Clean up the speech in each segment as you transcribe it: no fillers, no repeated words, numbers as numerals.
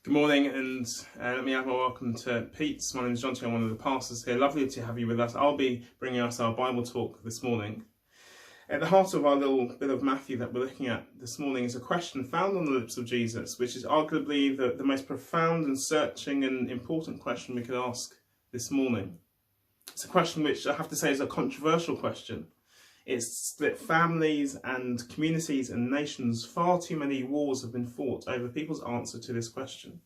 Good morning, and let me add my welcome to Pete. My name is John T. I'm one of the pastors here. Lovely to have you with us. I'll be bringing us our Bible talk this morning. At the heart of our little bit of Matthew that we're looking at this morning is a question found on the lips of Jesus, which is arguably the most profound and searching and important question we could ask this morning. It's a question which I have to say is a controversial question. It's split families and communities and nations. Far too many wars have been fought over people's answer to this question.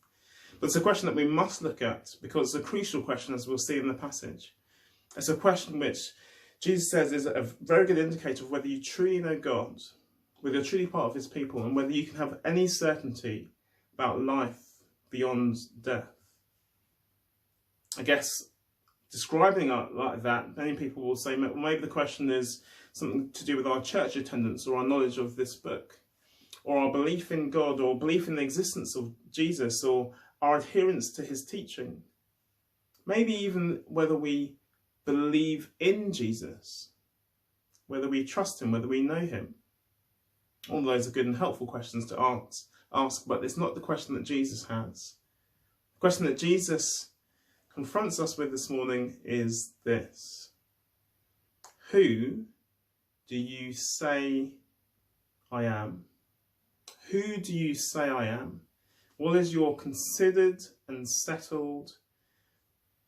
But it's a question that we must look at because it's a crucial question, as we'll see in the passage. It's a question which Jesus says is a very good indicator of whether you truly know God, whether you're truly part of his people, and whether you can have any certainty about life beyond death. I guess describing it like that, many people will say, well, maybe the question is something to do with our church attendance or our knowledge of this book, or our belief in God, or belief in the existence of Jesus, or our adherence to his teaching. Maybe even whether we believe in Jesus, whether we trust him, whether we know him. All those are good and helpful questions to ask, but it's not the question that Jesus has. The question that Jesus confronts us with this morning is this: who do you say I am? Who do you say I am? What is your considered and settled,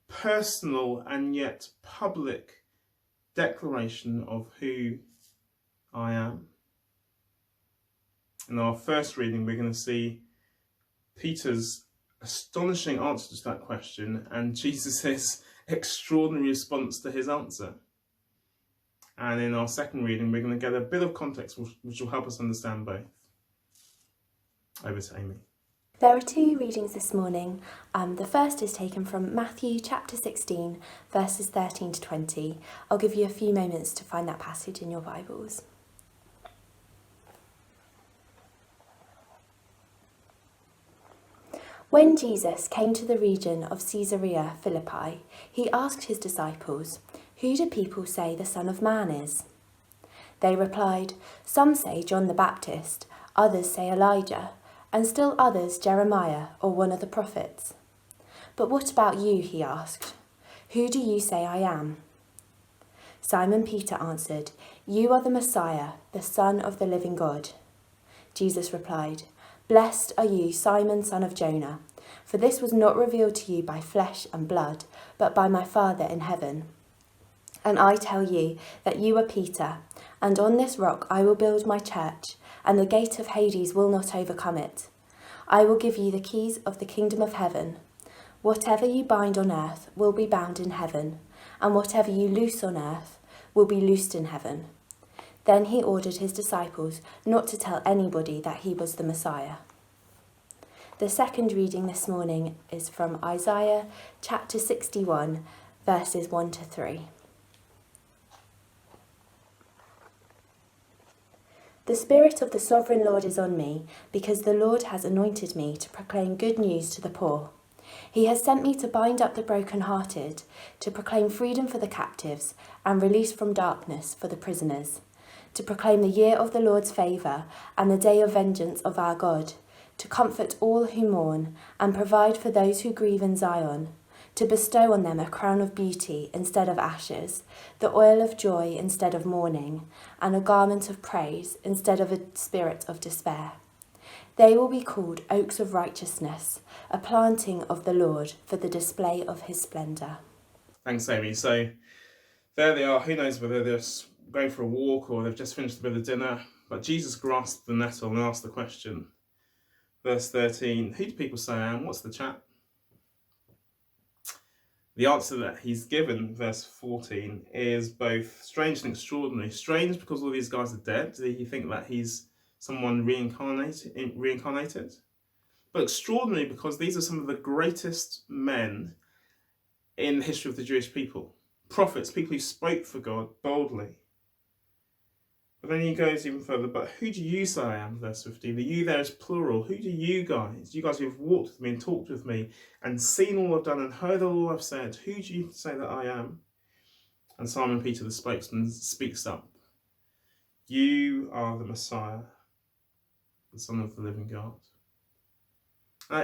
personal and yet public declaration of who I am? In our first reading, we're going to see Peter's astonishing answer to that question and Jesus' extraordinary response to his answer. And in our second reading, we're going to get a bit of context which will help us understand both. Over to Amy. There are two readings this morning. The first is taken from Matthew chapter 16, verses 13 to 20. I'll give you a few moments to find that passage in your Bibles. When Jesus came to the region of Caesarea Philippi, he asked his disciples, "Who do people say the Son of Man is?" They replied, "Some say John the Baptist, others say Elijah, and still others Jeremiah or one of the prophets." "But what about you?" he asked. "Who do you say I am?" Simon Peter answered, "You are the Messiah, the Son of the living God." Jesus replied, "Blessed are you, Simon, son of Jonah, for this was not revealed to you by flesh and blood, but by my Father in heaven. And I tell you that you are Peter, and on this rock I will build my church, and the gate of Hades will not overcome it. I will give you the keys of the kingdom of heaven. Whatever you bind on earth will be bound in heaven, and whatever you loose on earth will be loosed in heaven." Then he ordered his disciples not to tell anybody that he was the Messiah. The second reading this morning is from Isaiah chapter 61, verses 1 to 3. The Spirit of the Sovereign Lord is on me, because the Lord has anointed me to proclaim good news to the poor. He has sent me to bind up the brokenhearted, to proclaim freedom for the captives and release from darkness for the prisoners, to proclaim the year of the Lord's favour and the day of vengeance of our God, to comfort all who mourn and provide for those who grieve in Zion, to bestow on them a crown of beauty instead of ashes, the oil of joy instead of mourning, and a garment of praise instead of a spirit of despair. They will be called oaks of righteousness, a planting of the Lord for the display of his splendour. Thanks, Amy. So there they are. Who knows whether they're going for a walk or they've just finished a bit of dinner. But Jesus grasped the nettle and asked the question. Verse 13, who do people say I am? What's the chat? The answer that he's given, verse 14, is both strange and extraordinary. Strange because all these guys are dead. Did he think that he's someone reincarnated? But extraordinary because these are some of the greatest men in the history of the Jewish people. Prophets, people who spoke for God boldly. But then he goes even further, but who do you say I am, verse 15? The you there is plural. Who do you guys who have walked with me and talked with me and seen all I've done and heard all I've said, who do you say that I am? And Simon Peter, the spokesman, speaks up. You are the Messiah, the Son of the living God.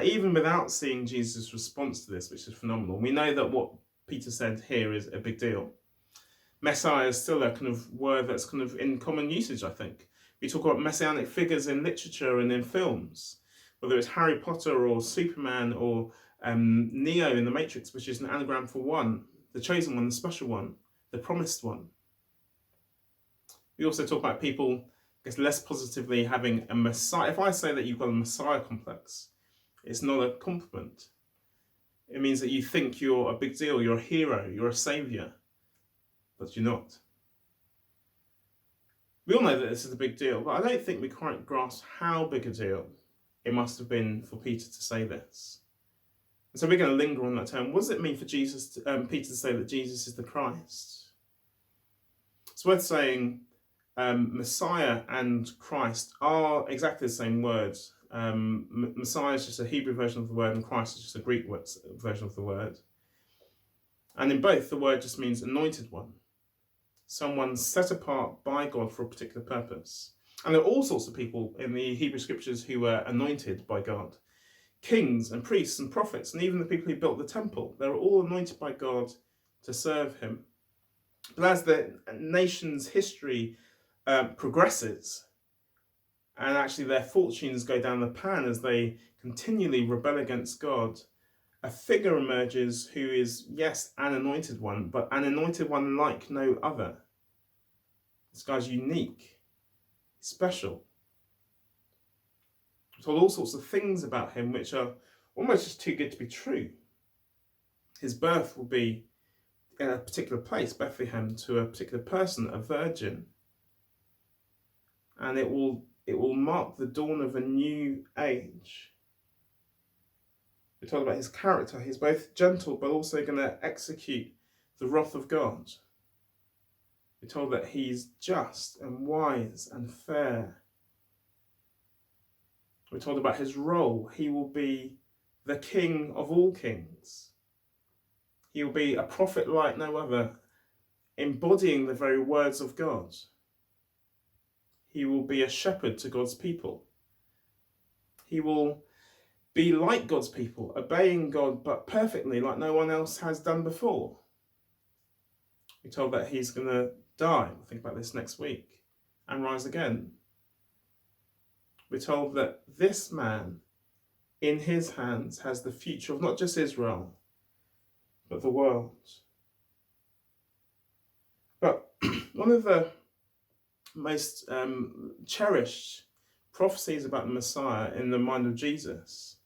Even without seeing Jesus' response to this, which is phenomenal, we know that what Peter said here is a big deal. Messiah is still a kind of word that's kind of in common usage, I think. We talk about messianic figures in literature and in films, whether it's Harry Potter or Superman or Neo in The Matrix, which is an anagram for one, the chosen one, the special one, the promised one. We also talk about people, I guess, less positively having a Messiah. If I say that you've got a Messiah complex, it's not a compliment. It means that you think you're a big deal, you're a hero, you're a saviour, but you're not. We all know that this is a big deal, but I don't think we quite grasp how big a deal it must have been for Peter to say this. And so we're going to linger on that term. What does it mean for Peter to say that Jesus is the Christ? It's worth saying Messiah and Christ are exactly the same words. Messiah is just a Hebrew version of the word, and Christ is just a Greek version of the word. And in both, the word just means anointed one. Someone set apart by God for a particular purpose. And there are all sorts of people in the Hebrew scriptures who were anointed by God. Kings and priests and prophets, and even the people who built the temple. They were all anointed by God to serve him. But as the nation's history progresses, and actually their fortunes go down the pan as they continually rebel against God, a figure emerges who is, yes, an anointed one, but an anointed one like no other. This guy's unique, special. We're told all sorts of things about him which are almost just too good to be true. His birth will be in a particular place, Bethlehem, to a particular person, a virgin. And it will mark the dawn of a new age. We're told about his character. He's both gentle but also going to execute the wrath of God. We're told that he's just and wise and fair. We're told about his role. He will be the King of all kings. He will be a prophet like no other, embodying the very words of God. He will be a shepherd to God's people. He will be like God's people, obeying God, but perfectly, like no one else has done before. We're told that he's going to die, we'll think about this next week, and rise again. We're told that this man, in his hands, has the future of not just Israel, but the world. But one of the most cherished prophecies about the Messiah in the mind of Jesus,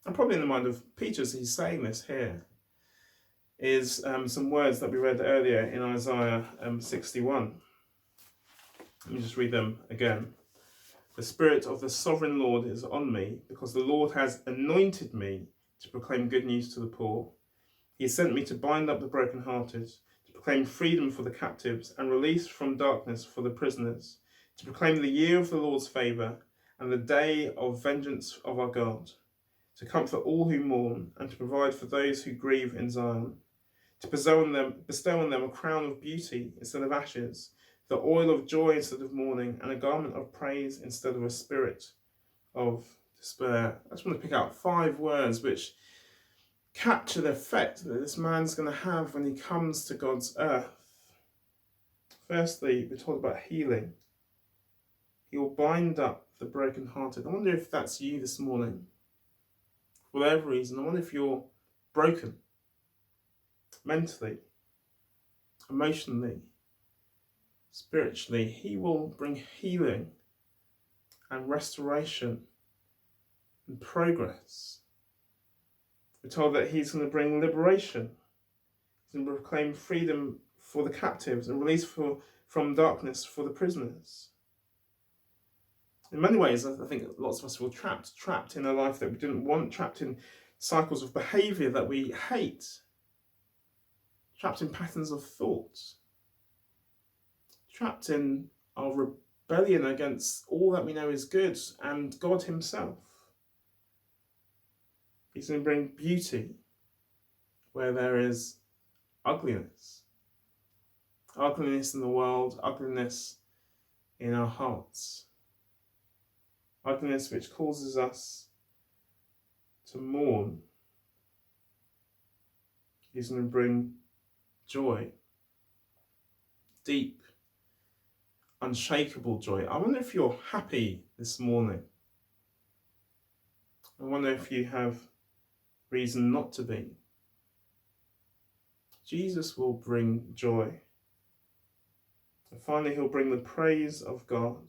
and probably in the mind of Peter as he's saying this here, is some words that we read earlier in Isaiah 61. Let me just read them again. The Spirit of the Sovereign Lord is on me, because the Lord has anointed me to proclaim good news to the poor. He has sent me to bind up the brokenhearted, to proclaim freedom for the captives and release from darkness for the prisoners, to proclaim the year of the Lord's favour and the day of vengeance of our God, to comfort all who mourn and to provide for those who grieve in Zion, to bestow on them a crown of beauty instead of ashes, the oil of joy instead of mourning, and a garment of praise instead of a spirit of despair. I just want to pick out 5 words which capture the effect that this man's going to have when he comes to God's earth. Firstly, we're told about healing. He will bind up the brokenhearted. I wonder if that's you this morning. For whatever reason, I wonder if you're broken. Mentally, emotionally, spiritually. He will bring healing and restoration and progress. We're told that he's going to bring liberation. He's going to proclaim freedom for the captives and release from darkness for the prisoners. In many ways, I think lots of us feel trapped in a life that we didn't want, trapped in cycles of behaviour that we hate, trapped in patterns of thought, trapped in our rebellion against all that we know is good and God himself. He's going to bring beauty where there is ugliness. Ugliness in the world, ugliness in our hearts. Ugliness which causes us to mourn. He's going to bring joy, deep, unshakable joy. I wonder if you're happy this morning. I wonder if you have reason not to be. Jesus will bring joy. And finally, he'll bring the praise of God.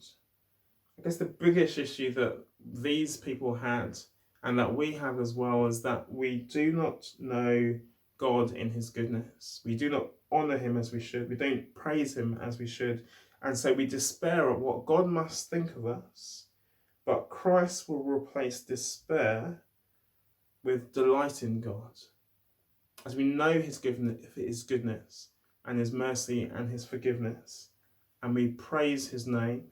I guess the biggest issue that these people had, and that we have as well, is that we do not know God in his goodness. We do not honour him as we should. We don't praise him as we should. And so we despair at what God must think of us. But Christ will replace despair with delight in God, as we know his goodness and his mercy and his forgiveness, and we praise his name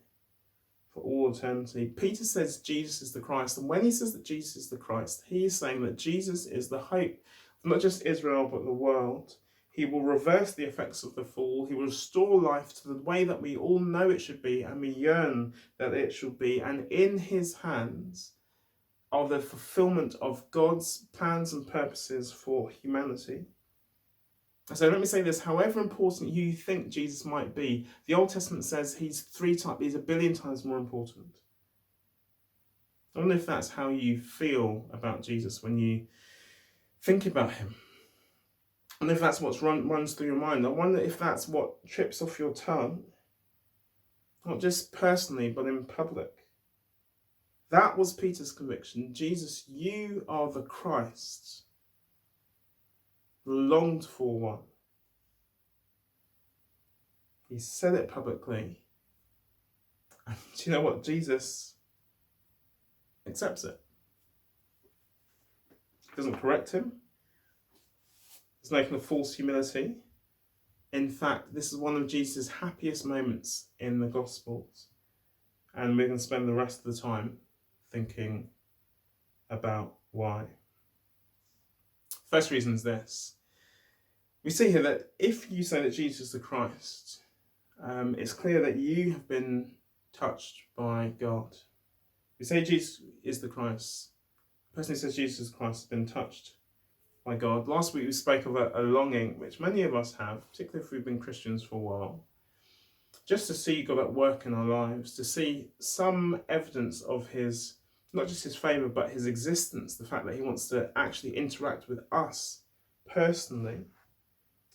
for all eternity. Peter says Jesus is the Christ, and when he says that Jesus is the Christ, he is saying that Jesus is the hope of not just Israel but the world. He will reverse the effects of the fall. He will restore life to the way that we all know it should be and we yearn that it should be. And in his hands are the fulfillment of God's plans and purposes for humanity. So let me say this, however important you think Jesus might be, the Old Testament says he's a billion times more important. I wonder if that's how you feel about Jesus when you think about him. I wonder if that's what runs through your mind. I wonder if that's what trips off your tongue, not just personally, but in public. That was Peter's conviction. Jesus, you are the Christ, the longed for one. He said it publicly. And do you know what? Jesus accepts it. Doesn't correct him. There's no kind of false humility. In fact, this is one of Jesus' happiest moments in the Gospels. And we're going to spend the rest of the time thinking about why. First reason is this. We see here that if you say that Jesus is the Christ, it's clear that you have been touched by God. We say Jesus is the Christ. The person who says Jesus is Christ has been touched by God. Last week we spoke of a longing, which many of us have, particularly if we've been Christians for a while, just to see God at work in our lives, to see some evidence of his, not just his favour, but his existence, the fact that he wants to actually interact with us personally.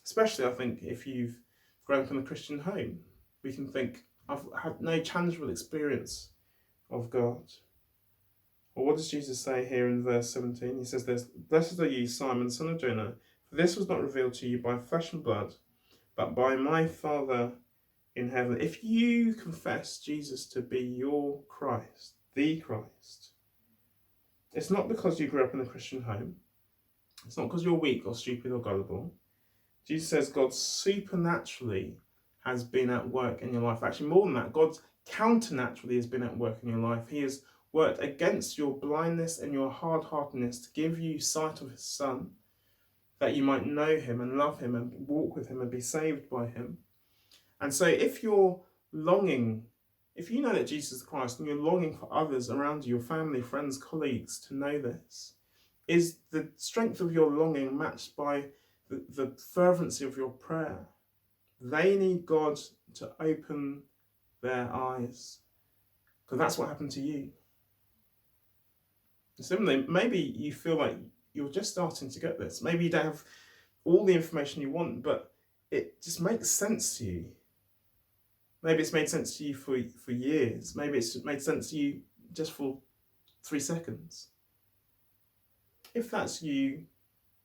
Especially, I think, if you've grown up in a Christian home, we can think, I've had no tangible experience of God. Well, what does Jesus say here in verse 17? He says this, "Blessed are you, Simon, son of Jonah, for this was not revealed to you by flesh and blood, but by my Father in heaven." If you confess Jesus to be your Christ, the Christ, it's not because you grew up in a Christian home. It's not because you're weak or stupid or gullible. Jesus says God supernaturally has been at work in your life. Actually, more than that, God counternaturally has been at work in your life. He has worked against your blindness and your hard-heartedness to give you sight of his Son, that you might know him and love him and walk with him and be saved by him. And so if you're longing, if you know that Jesus is Christ and you're longing for others around you, your family, friends, colleagues, to know this, is the strength of your longing matched by the fervency of your prayer? They need God to open their eyes, because that's what happened to you. Similarly, maybe you feel like you're just starting to get this. Maybe you don't have all the information you want, but it just makes sense to you. Maybe it's made sense to you for years. Maybe it's made sense to you just for 3 seconds. If that's you,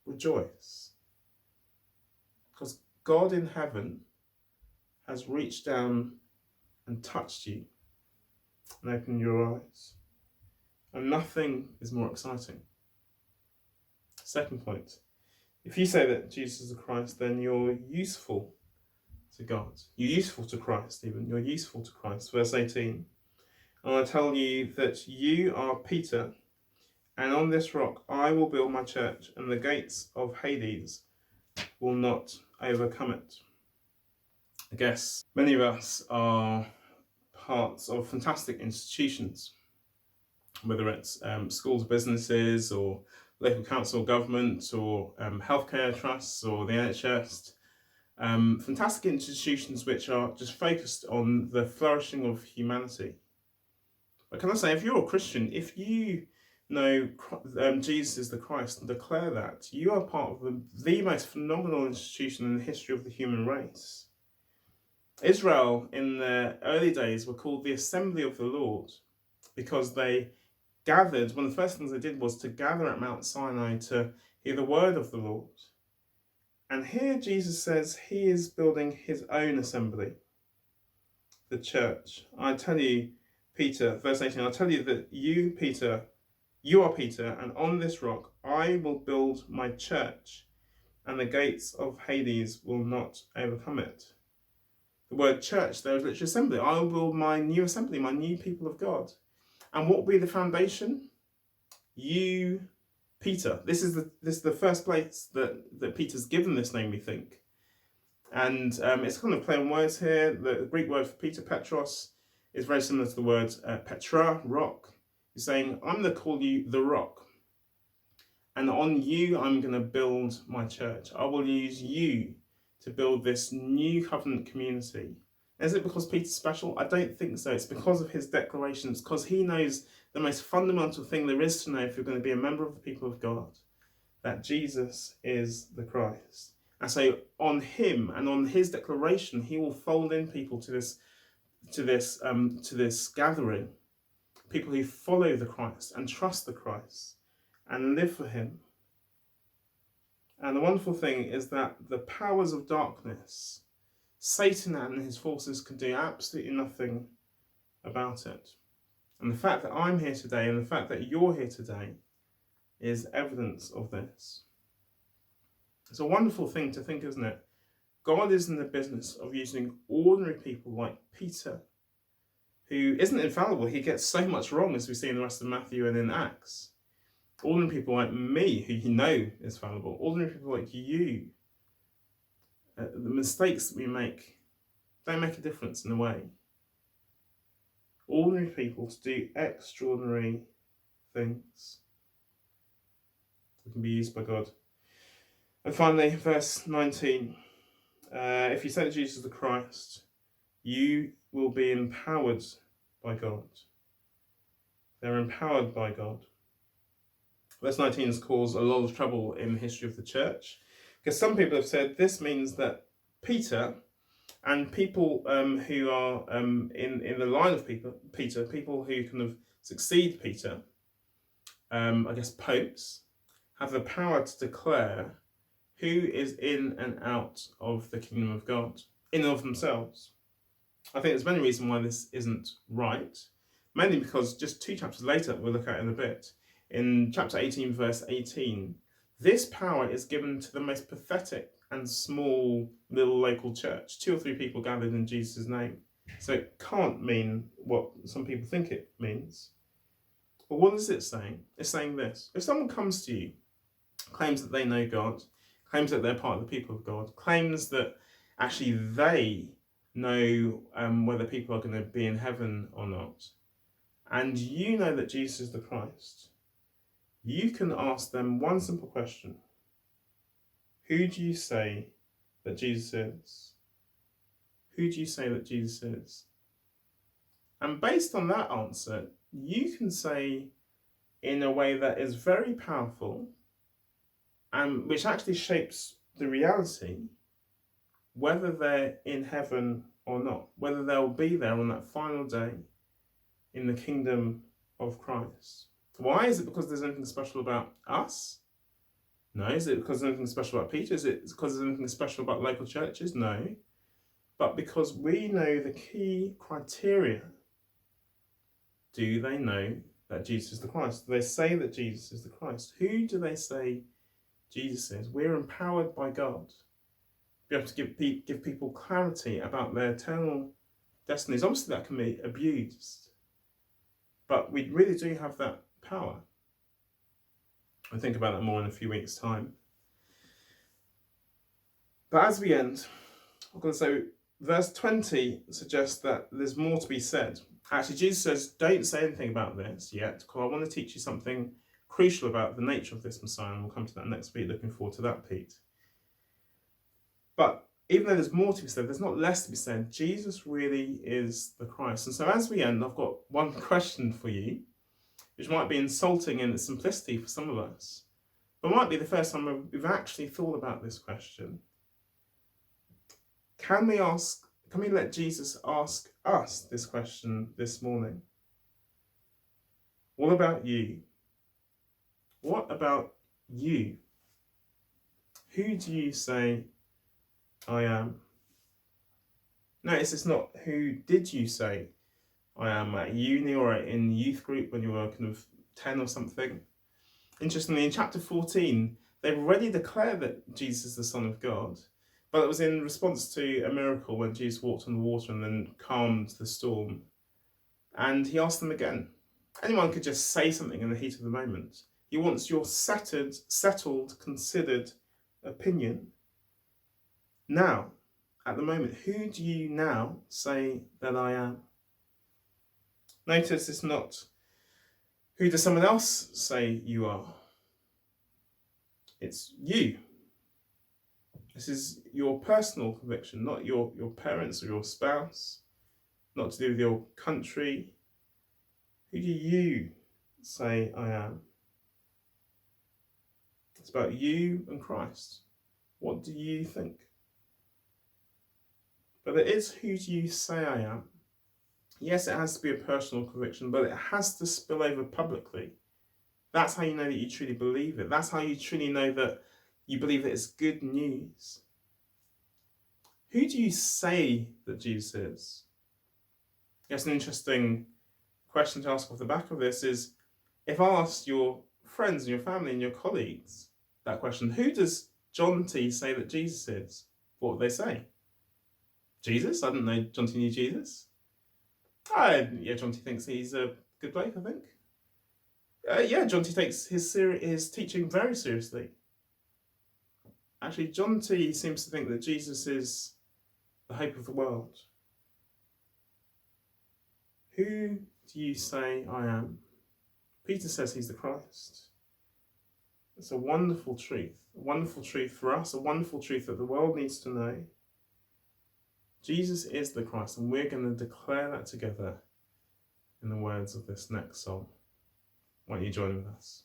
rejoice. Because God in heaven has reached down and touched you and opened your eyes. And nothing is more exciting. Second point, if you say that Jesus is the Christ, then you're useful to God. You're useful to Christ even. You're useful to Christ. Verse 18, "And I tell you that you are Peter, and on this rock I will build my church, and the gates of Hades will not overcome it." I guess many of us are parts of fantastic institutions. whether it's schools, businesses, or local council government, or healthcare trusts, or the NHS. Fantastic institutions which are just focused on the flourishing of humanity. But can I say, if you're a Christian, if you know Jesus is the Christ and declare that, you are part of the most phenomenal institution in the history of the human race. Israel in the early days were called the Assembly of the Lord because they gathered, one of the first things they did was to gather at Mount Sinai to hear the word of the Lord. And here Jesus says he is building his own assembly, the church. I tell you, Peter, verse 18, I tell you that you, Peter, you are Peter, and on this rock I will build my church, and the gates of Hades will not overcome it. The word church there is literally assembly. I will build my new assembly, my new people of God. And what will be the foundation? You, Peter. This is the first place that Peter's given this name, we think. And it's kind of play on words here. The Greek word for Peter, Petros, is very similar to the word Petra, rock. He's saying, I'm going to call you the rock. And on you, I'm going to build my church. I will use you to build this new covenant community. Is it because Peter's special? I don't think so. It's because of his declarations, because he knows the most fundamental thing there is to know if you're going to be a member of the people of God, that Jesus is the Christ. And so on him and on his declaration, he will fold in people to this gathering, people who follow the Christ and trust the Christ and live for him. And the wonderful thing is that the powers of darkness, Satan and his forces, can do absolutely nothing about it. And the fact that I'm here today and the fact that you're here today is evidence of this. It's a wonderful thing to think, isn't it? God is in the business of using ordinary people like Peter, who isn't infallible. He gets so much wrong, as we see in the rest of Matthew and in Acts. Ordinary people like me, who you know is fallible. Ordinary people like you. The mistakes that we make don't make a difference in a way. Ordinary people to do extraordinary things. We can be used by God. And finally, verse 19. If you say that Jesus is the Christ, you will be empowered by God. They're empowered by God. Verse 19 has caused a lot of trouble in the history of the church, because some people have said this means that Peter and people who are in the line of Peter, people who kind of succeed Peter, I guess popes, have the power to declare who is in and out of the kingdom of God, in and of themselves. I think there's many reasons why this isn't right, mainly because just 2 chapters later, we'll look at in a bit, in chapter 18, verse 18, this power is given to the most pathetic and small little local church, 2 or 3 people gathered in Jesus' name. So it can't mean what some people think it means. But what is it saying? It's saying this. If someone comes to you, claims that they know God, claims that they're part of the people of God, claims that actually they know whether people are going to be in heaven or not, and you know that Jesus is the Christ, you can ask them one simple question. Who do you say that Jesus is? Who do you say that Jesus is? And based on that answer, you can say in a way that is very powerful and which actually shapes the reality, whether they're in heaven or not, whether they'll be there on that final day in the kingdom of Christ. Why? Is it because there's anything special about us? No. Is it because there's anything special about Peter? Is it because there's anything special about local churches? No. But because we know the key criteria. Do they know that Jesus is the Christ? Do they say that Jesus is the Christ? Who do they say Jesus is? We're empowered by God to be able to give people clarity about their eternal destinies. Obviously that can be abused, but we really do have that power. I'll think about that more in a few weeks' time. But as we end, I'm going to say verse 20 suggests that there's more to be said. Actually, Jesus says, don't say anything about this yet, because I want to teach you something crucial about the nature of this Messiah, and we'll come to that next week. Looking forward to that, Pete. But even though there's more to be said, there's not less to be said. Jesus really is the Christ. And so as we end, I've got one question for you, which might be insulting in its simplicity for some of us, but might be the first time we've actually thought about this question. Can we let Jesus ask us this question this morning? What about you? What about you? Who do you say I am? Notice it's not who did you say I am at uni or in youth group when you were kind of 10 or something. Interestingly, in chapter 14, they've already declared that Jesus is the Son of God, but it was in response to a miracle when Jesus walked on the water and then calmed the storm. And he asked them again. Anyone could just say something in the heat of the moment. He wants your settled, considered opinion. Now, at the moment, who do you now say that I am? Notice it's not who does someone else say you are. It's you. This is your personal conviction, not your parents or your spouse, not to do with your country. Who do you say I am? It's about you and Christ. What do you think? But it is who do you say I am? Yes, it has to be a personal conviction, but it has to spill over publicly. That's how you know that you truly believe it. That's how you truly know that you believe that it's good news. Who do you say that Jesus is? Yes, an interesting question to ask off the back of this is, if I asked your friends and your family and your colleagues that question, who does John T say that Jesus is? What would they say? Jesus? I didn't know John T knew Jesus. Yeah, John T thinks he's a good bloke, I think. Yeah, John T takes his teaching very seriously. Actually, John T seems to think that Jesus is the hope of the world. Who do you say I am? Peter says he's the Christ. It's a wonderful truth for us, a wonderful truth that the world needs to know. Jesus is the Christ, and we're going to declare that together in the words of this next song. Why don't you join with us?